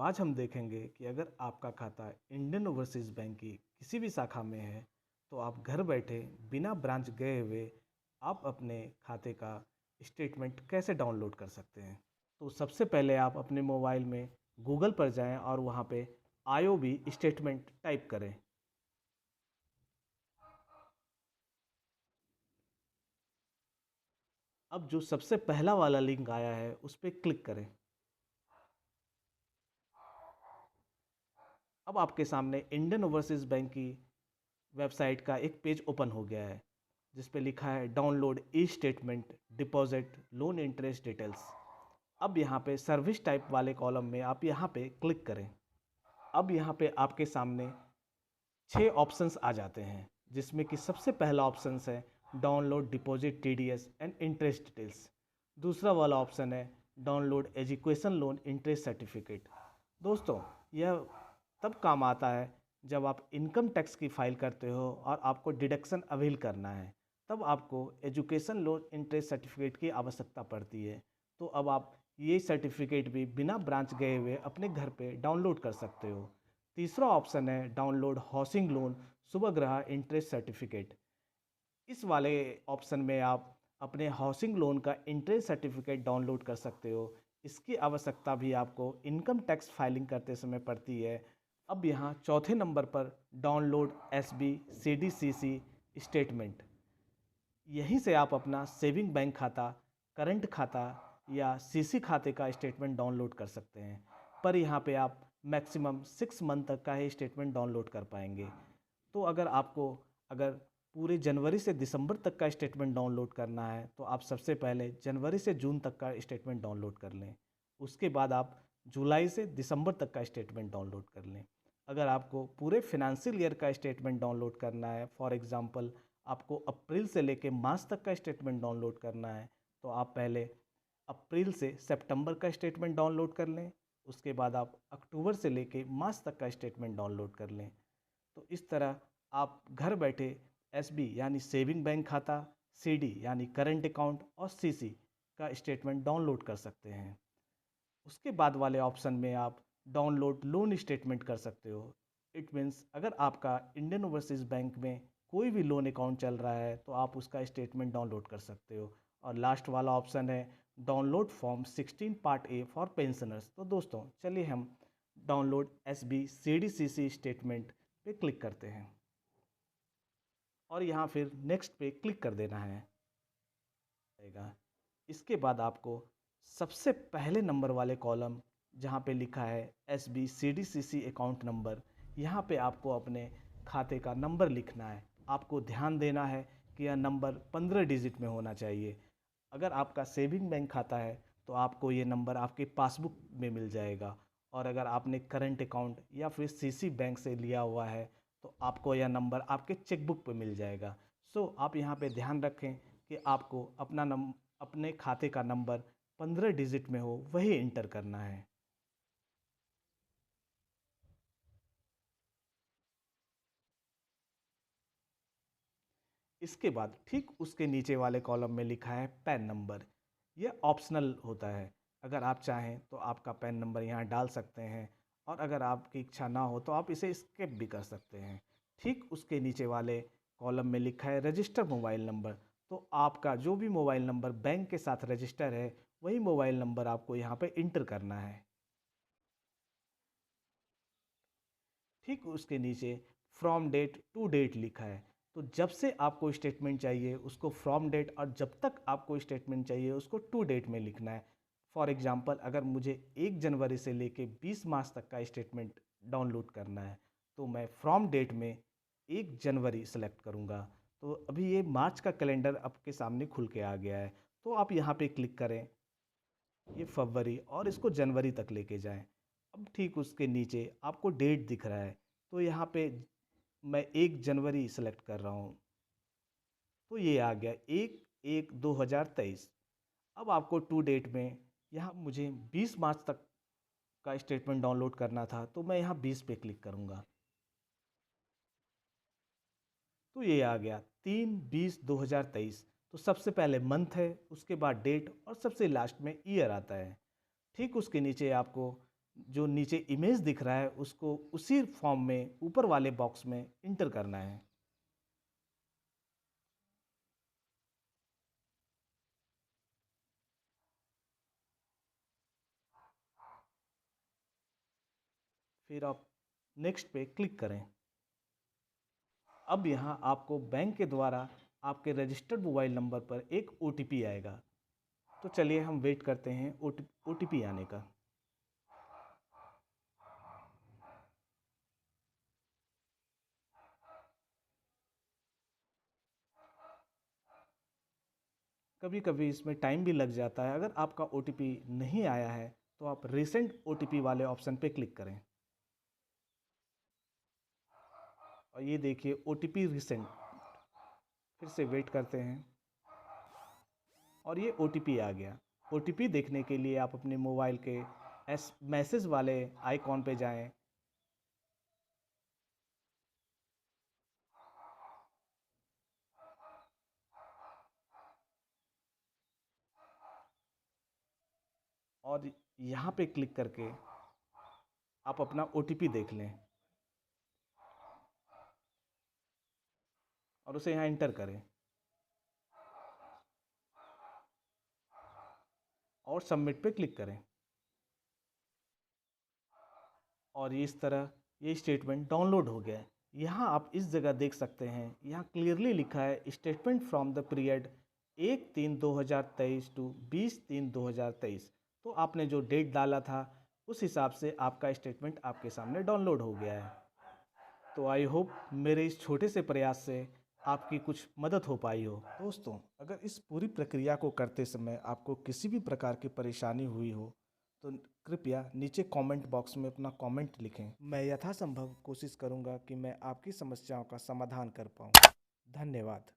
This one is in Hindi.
आज हम देखेंगे कि अगर आपका खाता इंडियन ओवरसीज़ बैंक की किसी भी शाखा में है तो आप घर बैठे बिना ब्रांच गए हुए आप अपने खाते का स्टेटमेंट कैसे डाउनलोड कर सकते हैं। तो सबसे पहले आप अपने मोबाइल में गूगल पर जाएं और वहां पे आईओबी स्टेटमेंट टाइप करें। अब जो सबसे पहला वाला लिंक आया है उस पर क्लिक करें। अब आपके सामने इंडियन ओवरसीज़ बैंक की वेबसाइट का एक पेज ओपन हो गया है जिस पे लिखा है download e statement deposit loan interest details. अब यहाँ पे सर्विस टाइप वाले कॉलम में आप यहाँ पे क्लिक करें। अब यहाँ पे आपके सामने 6 ऑप्शंस आ जाते हैं जिसमें कि सबसे पहला ऑप्शन है download deposit TDS and interest details. दूसरा वाला ऑप्शन है download education loan interest certificate. दोस्तों, यह तब काम आता है जब आप इनकम टैक्स की फाइल करते हो और आपको डिडक्शन अवेल करना है, तब आपको एजुकेशन लोन इंटरेस्ट सर्टिफिकेट की आवश्यकता पड़ती है। तो अब आप ये सर्टिफिकेट भी बिना ब्रांच गए हुए अपने घर पे डाउनलोड कर सकते हो। तीसरा ऑप्शन है डाउनलोड हाउसिंग लोन शुभग्रह इंटरेस्ट सर्टिफिकेट। इस वाले ऑप्शन में आप अपने हाउसिंग लोन का इंटरेस्ट सर्टिफिकेट डाउनलोड कर सकते हो। इसकी आवश्यकता भी आपको इनकम टैक्स फाइलिंग करते समय पड़ती है। अब यहाँ चौथे नंबर पर डाउनलोड एसबी सीडीसीसी स्टेटमेंट। यहीं से आप अपना सेविंग बैंक खाता, करंट खाता या सीसी खाते का स्टेटमेंट डाउनलोड कर सकते हैं। पर यहाँ पे आप मैक्सिमम 6 मंथ तक का ही स्टेटमेंट डाउनलोड कर पाएंगे। तो अगर पूरे जनवरी से दिसंबर तक का स्टेटमेंट डाउनलोड करना है तो आप सबसे पहले जनवरी से जून तक का स्टेटमेंट डाउनलोड कर लें। उसके बाद आप जुलाई से दिसंबर तक का स्टेटमेंट डाउनलोड कर लें। अगर आपको पूरे फिनेंशियल ईयर का स्टेटमेंट डाउनलोड करना है, फॉर एग्जांपल आपको अप्रैल से लेके मार्च तक का स्टेटमेंट डाउनलोड करना है, तो आप पहले अप्रैल से सितंबर का स्टेटमेंट डाउनलोड कर लें। उसके बाद आप अक्टूबर से लेके मार्च तक का स्टेटमेंट डाउनलोड कर लें। तो इस तरह आप घर बैठे एसबी यानी सेविंग बैंक खाता, सीडी यानी करंट अकाउंट और सीसी का स्टेटमेंट डाउनलोड कर सकते हैं। उसके बाद वाले ऑप्शन में आप डाउनलोड लोन स्टेटमेंट कर सकते हो। इट मीन्स अगर आपका इंडियन ओवरसीज़ बैंक में कोई भी लोन अकाउंट चल रहा है तो आप उसका स्टेटमेंट डाउनलोड कर सकते हो। और लास्ट वाला ऑप्शन है download form 16 part A for pensioners. तो दोस्तों, चलिए हम download S B C D C C statement पे क्लिक करते हैं और यहाँ फिर नेक्स्ट पे क्लिक कर देना है। इसके बाद आपको सबसे पहले नंबर वाले कॉलम जहाँ पे लिखा है S B C D C C account number, यहाँ पे आपको अपने खाते का नंबर लिखना है। आपको ध्यान देना है कि यह नंबर 15 डिजिट में होना चाहिए। अगर आपका सेविंग बैंक खाता है तो आपको ये नंबर आपके पासबुक में मिल जाएगा, और अगर आपने करंट अकाउंट या फिर सीसी बैंक से लिया हुआ है तो आपको यह नंबर आपके चेकबुक पे मिल जाएगा। सो आप यहाँ पे ध्यान रखें कि आपको अपने खाते का नंबर 15 डिजिट में हो वही इंटर करना है। इसके बाद ठीक उसके नीचे वाले कॉलम में लिखा है पैन नंबर। यह ऑप्शनल होता है, अगर आप चाहें तो आपका पैन नंबर यहाँ डाल सकते हैं, और अगर आपकी इच्छा ना हो तो आप इसे स्किप भी कर सकते हैं। ठीक उसके नीचे वाले कॉलम में लिखा है रजिस्टर मोबाइल नंबर। तो आपका जो भी मोबाइल नंबर बैंक के साथ रजिस्टर है वही मोबाइल नंबर आपको यहाँ पे इंटर करना है। ठीक उसके नीचे फ्रॉम डेट टू डेट लिखा है। तो जब से आपको स्टेटमेंट चाहिए उसको फ्रॉम डेट, और जब तक आपको स्टेटमेंट चाहिए उसको टू डेट में लिखना है। फॉर एग्जांपल अगर मुझे 1 जनवरी से लेके 20 मार्च तक का स्टेटमेंट डाउनलोड करना है तो मैं फ्रॉम डेट में 1 जनवरी सेलेक्ट करूँगा। तो अभी ये मार्च का कैलेंडर आपके सामने खुल के आ गया है, तो आप यहाँ पे क्लिक करें ये फरवरी और इसको जनवरी तक लेके जाएं। अब ठीक उसके नीचे आपको डेट दिख रहा है, तो यहाँ पे मैं 1 जनवरी सेलेक्ट कर रहा हूँ, तो ये आ गया 1/1/2023। अब आपको टू डेट में यहाँ मुझे 20 मार्च तक का स्टेटमेंट डाउनलोड करना था तो मैं यहाँ 20 पे क्लिक करूँगा, तो ये आ गया 3/20/2023। तो सबसे पहले मंथ है, उसके बाद डेट और सबसे लास्ट में ईयर आता है। ठीक उसके नीचे आपको जो नीचे इमेज दिख रहा है उसको उसी फॉर्म में ऊपर वाले बॉक्स में इंटर करना है। फिर आप नेक्स्ट पे क्लिक करें। अब यहाँ आपको बैंक के द्वारा आपके रजिस्टर्ड मोबाइल नंबर पर एक OTP आएगा। तो चलिए हम वेट करते हैं OTP आने का। कभी कभी इसमें टाइम भी लग जाता है। अगर आपका OTP नहीं आया है तो आप रिसेंट OTP वाले ऑप्शन पे क्लिक करें और ये देखिए OTP रिसेंट। फिर से वेट करते हैं और ये OTP आ गया। OTP देखने के लिए आप अपने मोबाइल के मैसेज वाले आइकॉन पे जाएं और यहाँ पे क्लिक करके आप अपना OTP देख लें और उसे यहाँ इंटर करें और सबमिट पे क्लिक करें। और ये इस तरह ये स्टेटमेंट डाउनलोड हो गया है। यहाँ आप इस जगह देख सकते हैं, यहाँ क्लियरली लिखा है statement from the period 1/3/2023 to 20/3/2023। तो आपने जो डेट डाला था उस हिसाब से आपका स्टेटमेंट आपके सामने डाउनलोड हो गया है। तो आई होप मेरे इस छोटे से प्रयास से आपकी कुछ मदद हो पाई हो। दोस्तों, अगर इस पूरी प्रक्रिया को करते समय आपको किसी भी प्रकार की परेशानी हुई हो तो कृपया नीचे कमेंट बॉक्स में अपना कमेंट लिखें। मैं यथासंभव कोशिश करूंगा कि मैं आपकी समस्याओं का समाधान कर पाऊँ। धन्यवाद।